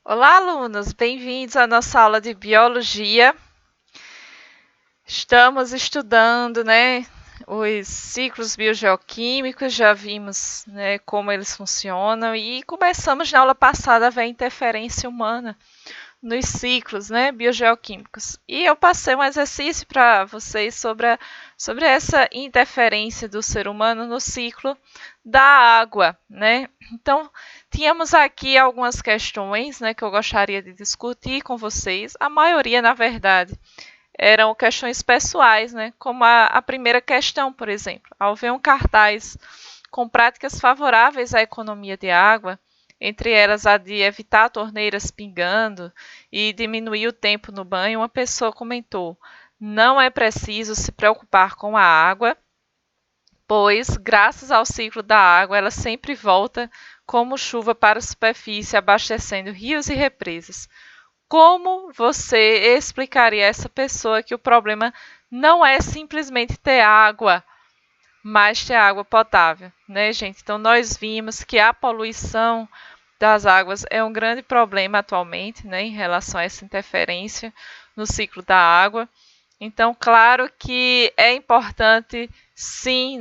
Olá, alunos! Bem-vindos à nossa aula de biologia. Estamos estudando, os ciclos biogeoquímicos, já vimos, como eles funcionam e começamos na aula passada a ver a interferência humana nos ciclos, biogeoquímicos. E eu passei um exercício para vocês sobre essa interferência do ser humano no ciclo da água, Então, tínhamos aqui algumas questões, que eu gostaria de discutir com vocês. A maioria, na verdade, eram questões pessoais, Como a primeira questão, por exemplo. Ao ver um cartaz com práticas favoráveis à economia de água, entre elas a de evitar torneiras pingando e diminuir o tempo no banho, uma pessoa comentou: não é preciso se preocupar com a água, pois, graças ao ciclo da água, ela sempre volta como chuva para a superfície, abastecendo rios e represas. Como você explicaria a essa pessoa que o problema não é simplesmente ter água, mas ter água potável, gente? Então, nós vimos que a poluição das águas é um grande problema atualmente, em relação a essa interferência no ciclo da água. Então, claro que é importante, sim,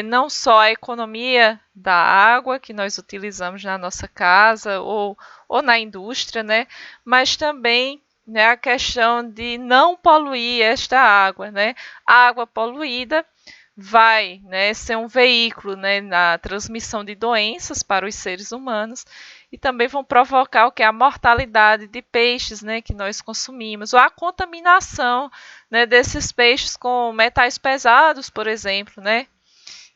não só a economia da água que nós utilizamos na nossa casa ou na indústria, mas também a questão de não poluir esta água, A água poluída vai, ser um veículo, na transmissão de doenças para os seres humanos e também vão provocar o que? A mortalidade de peixes, que nós consumimos, ou a contaminação, desses peixes com metais pesados, por exemplo,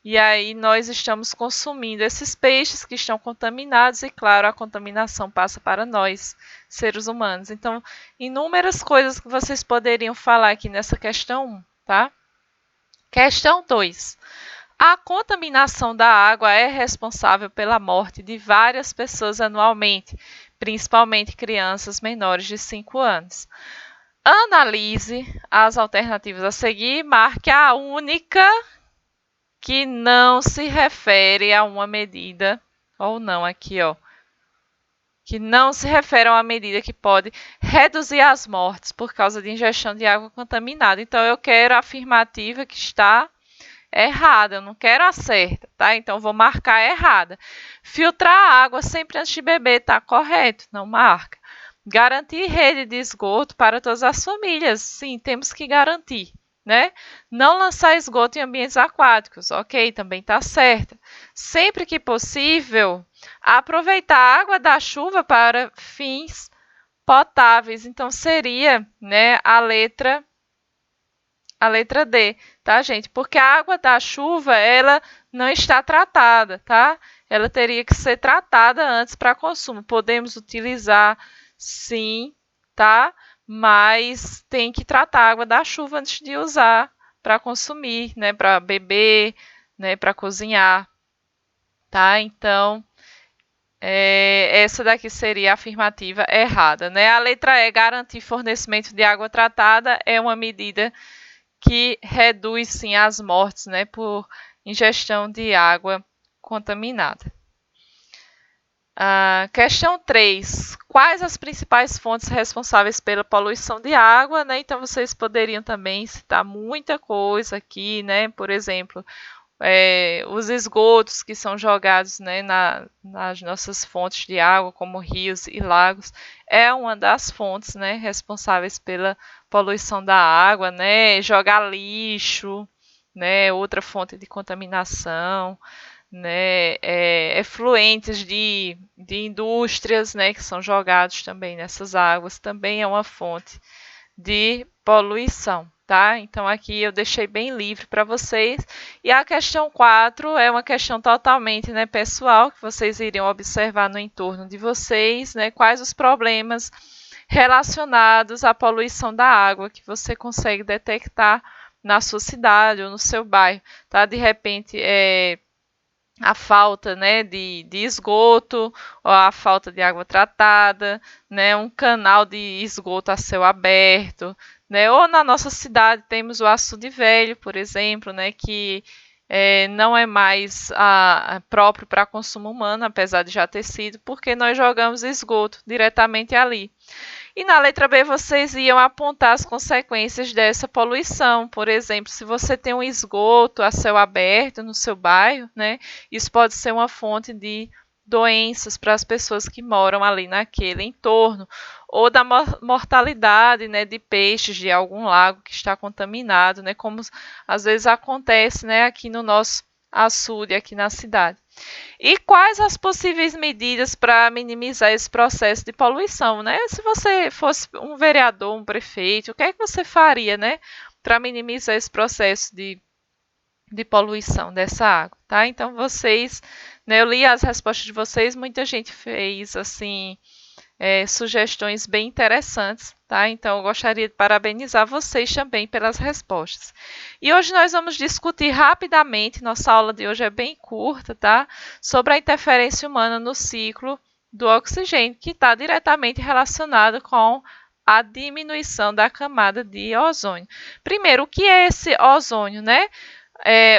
E aí nós estamos consumindo esses peixes que estão contaminados e, claro, a contaminação passa para nós, seres humanos. Então, inúmeras coisas que vocês poderiam falar aqui nessa questão 1, tá? Questão 2. A contaminação da água é responsável pela morte de várias pessoas anualmente, principalmente crianças menores de 5 anos. Analise as alternativas a seguir e marque a única que não se refere a uma medida, ou não, aqui, ó, que não se refere a uma medida que pode reduzir as mortes por causa de ingestão de água contaminada. Então, eu quero a afirmativa que está errada, eu não quero a certa, tá? Então, vou marcar errada. Filtrar a água sempre antes de beber, tá correto, não marca. Garantir rede de esgoto para todas as famílias, sim, temos que garantir, Não lançar esgoto em ambientes aquáticos, ok, também tá certa. Sempre que possível, aproveitar a água da chuva para fins potáveis, então seria, a letra D, tá, gente? Porque a água da chuva, ela não está tratada, tá? Ela teria que ser tratada antes para consumo. Podemos utilizar, sim, tá? Mas tem que tratar a água da chuva antes de usar para consumir, para beber, para cozinhar, tá? Então, essa daqui seria a afirmativa errada, A letra E, garantir fornecimento de água tratada, é uma medida que reduz, sim, as mortes, por ingestão de água contaminada. Questão 3. Quais as principais fontes responsáveis pela poluição de água, Então, vocês poderiam também citar muita coisa aqui, Por exemplo, os esgotos que são jogados, nas nossas fontes de água, como rios e lagos, é uma das fontes, responsáveis pela poluição da água, Jogar lixo, outra fonte de contaminação, efluentes de indústrias, que são jogados também nessas águas, também é uma fonte de poluição, tá? Então, aqui eu deixei bem livre para vocês. E a questão 4 é uma questão totalmente, pessoal, que vocês iriam observar no entorno de vocês, Quais os problemas relacionados à poluição da água que você consegue detectar na sua cidade ou no seu bairro, tá? De repente, a falta, de esgoto, ou a falta de água tratada, um canal de esgoto a céu aberto, ou na nossa cidade temos o açude velho, por exemplo, que não é mais próprio para consumo humano, apesar de já ter sido, porque nós jogamos esgoto diretamente ali. E na letra B vocês iam apontar as consequências dessa poluição. Por exemplo, se você tem um esgoto a céu aberto no seu bairro, né, isso pode ser uma fonte de doenças para as pessoas que moram ali naquele entorno, ou da mortalidade, né, de peixes de algum lago que está contaminado, né, como às vezes acontece, né, aqui no nosso açude, aqui na cidade. E quais as possíveis medidas para minimizar esse processo de poluição, né? Se você fosse um vereador, um prefeito, o que é que você faria, né, para minimizar esse processo de poluição dessa água, tá? Então vocês, né, eu li as respostas de vocês, muita gente fez assim sugestões bem interessantes, tá? Então eu gostaria de parabenizar vocês também pelas respostas. E hoje nós vamos discutir rapidamente, nossa aula de hoje é bem curta, tá? Sobre a interferência humana no ciclo do oxigênio, que está diretamente relacionado com a diminuição da camada de ozônio. Primeiro, o que é esse ozônio, né?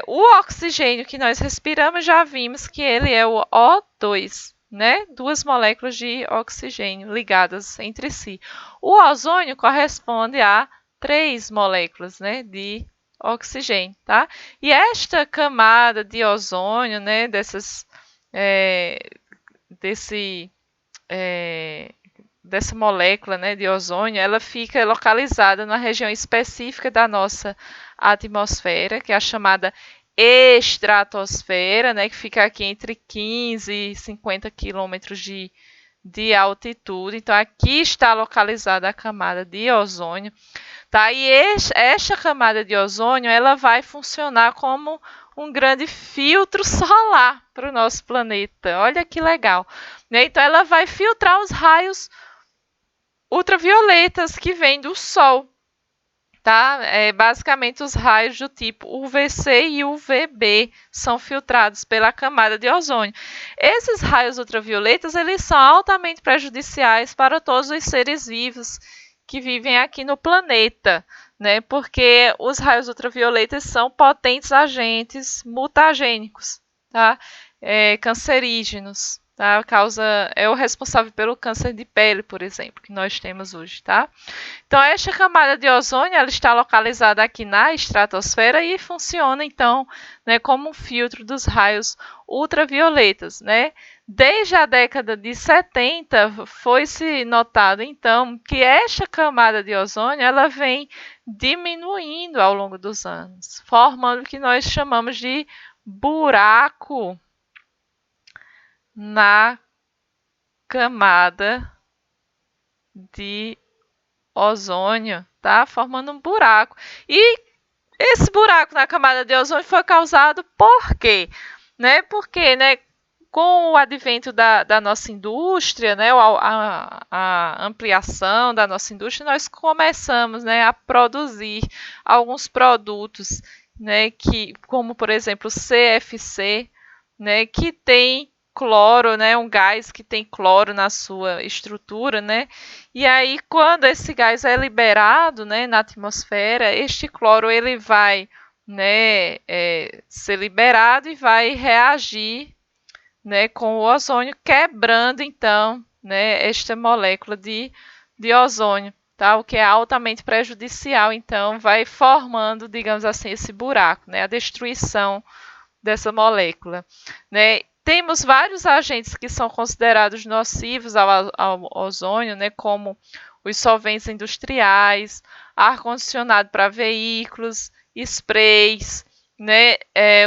O oxigênio que nós respiramos, já vimos que ele é o O2, né? Duas moléculas de oxigênio ligadas entre si. O ozônio corresponde a 3 moléculas, né, de oxigênio, tá? E esta camada de ozônio, né, dessa molécula, né, de ozônio, ela fica localizada na região específica da nossa atmosfera, que é a chamada estratosfera, né, que fica aqui entre 15 e 50 quilômetros de altitude. Então, aqui está localizada a camada de ozônio. Tá? E esta camada de ozônio ela vai funcionar como um grande filtro solar para o nosso planeta. Olha que legal. Né? Então, ela vai filtrar os raios ultravioletas que vêm do Sol. Tá? Basicamente, os raios do tipo UVC e UVB são filtrados pela camada de ozônio. Esses raios ultravioletas eles são altamente prejudiciais para todos os seres vivos que vivem aqui no planeta, né? Porque os raios ultravioletas são potentes agentes mutagênicos, tá? Cancerígenos. Tá? É o responsável pelo câncer de pele, por exemplo, que nós temos hoje, tá? Então, esta camada de ozônio ela está localizada aqui na estratosfera e funciona, então, né, como um filtro dos raios ultravioletas, né? Desde a década de 70, foi-se notado, então, que esta camada de ozônio ela vem diminuindo ao longo dos anos, formando o que nós chamamos de buraco na camada de ozônio, tá? Formando um buraco. E esse buraco na camada de ozônio foi causado por quê? Né? Porque, né, com o advento da nossa indústria, né, a ampliação da nossa indústria, nós começamos, né, a produzir alguns produtos, né, como, por exemplo, o CFC, né, que tem cloro, né, um gás que tem cloro na sua estrutura, né? E aí, quando esse gás é liberado, né, na atmosfera, este cloro ele vai, né, ser liberado e vai reagir, né, com o ozônio, quebrando então, né, esta molécula de ozônio, tá? O que é altamente prejudicial, então, vai formando, digamos assim, esse buraco, né, a destruição dessa molécula, né? Temos vários agentes que são considerados nocivos ao ozônio, né, como os solventes industriais, ar-condicionado para veículos, sprays, né,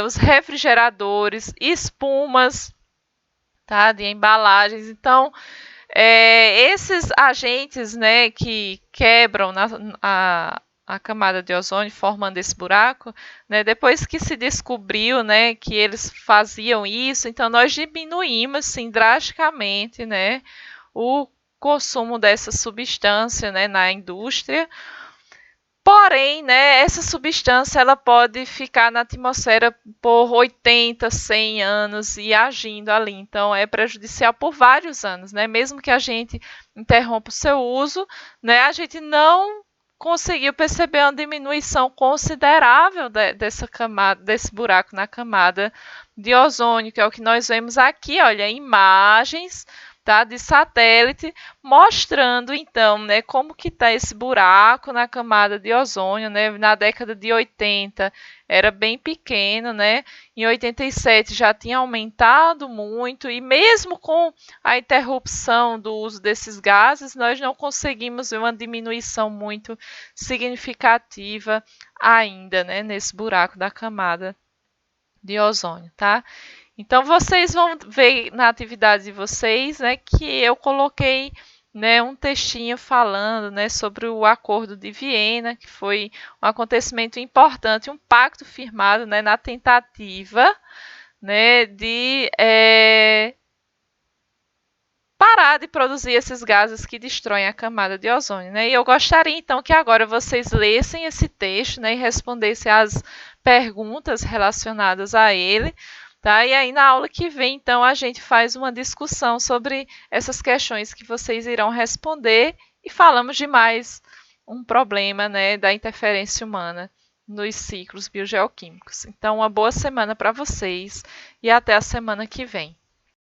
os refrigeradores, espumas, tá, de embalagens. Então, esses agentes, né, que quebram a camada de ozônio, formando esse buraco, né, depois que se descobriu, né, que eles faziam isso, então nós diminuímos, sim, drasticamente, né, o consumo dessa substância, né, na indústria. Porém, né, essa substância ela pode ficar na atmosfera por 80, 100 anos e agindo ali. Então, é prejudicial por vários anos, né? Mesmo que a gente interrompa o seu uso, né, a gente não conseguiu perceber uma diminuição considerável dessa camada, desse buraco na camada de ozônio, que é o que nós vemos aqui, olha, imagens, tá, de satélite, mostrando então, né, como que está esse buraco na camada de ozônio, né, na década de 80 era bem pequeno, né, em 87 já tinha aumentado muito, e mesmo com a interrupção do uso desses gases, nós não conseguimos ver uma diminuição muito significativa ainda, né, nesse buraco da camada de ozônio, tá? Então vocês vão ver na atividade de vocês, né, que eu coloquei, né, um textinho falando, né, sobre o Acordo de Viena, que foi um acontecimento importante, um pacto firmado, né, na tentativa, né, de parar de produzir esses gases que destroem a camada de ozônio, né? E eu gostaria então que agora vocês lessem esse texto, né, e respondessem as perguntas relacionadas a ele, tá? E aí na aula que vem, então, a gente faz uma discussão sobre essas questões que vocês irão responder e falamos de mais um problema, né, da interferência humana nos ciclos biogeoquímicos. Então, uma boa semana para vocês e até a semana que vem.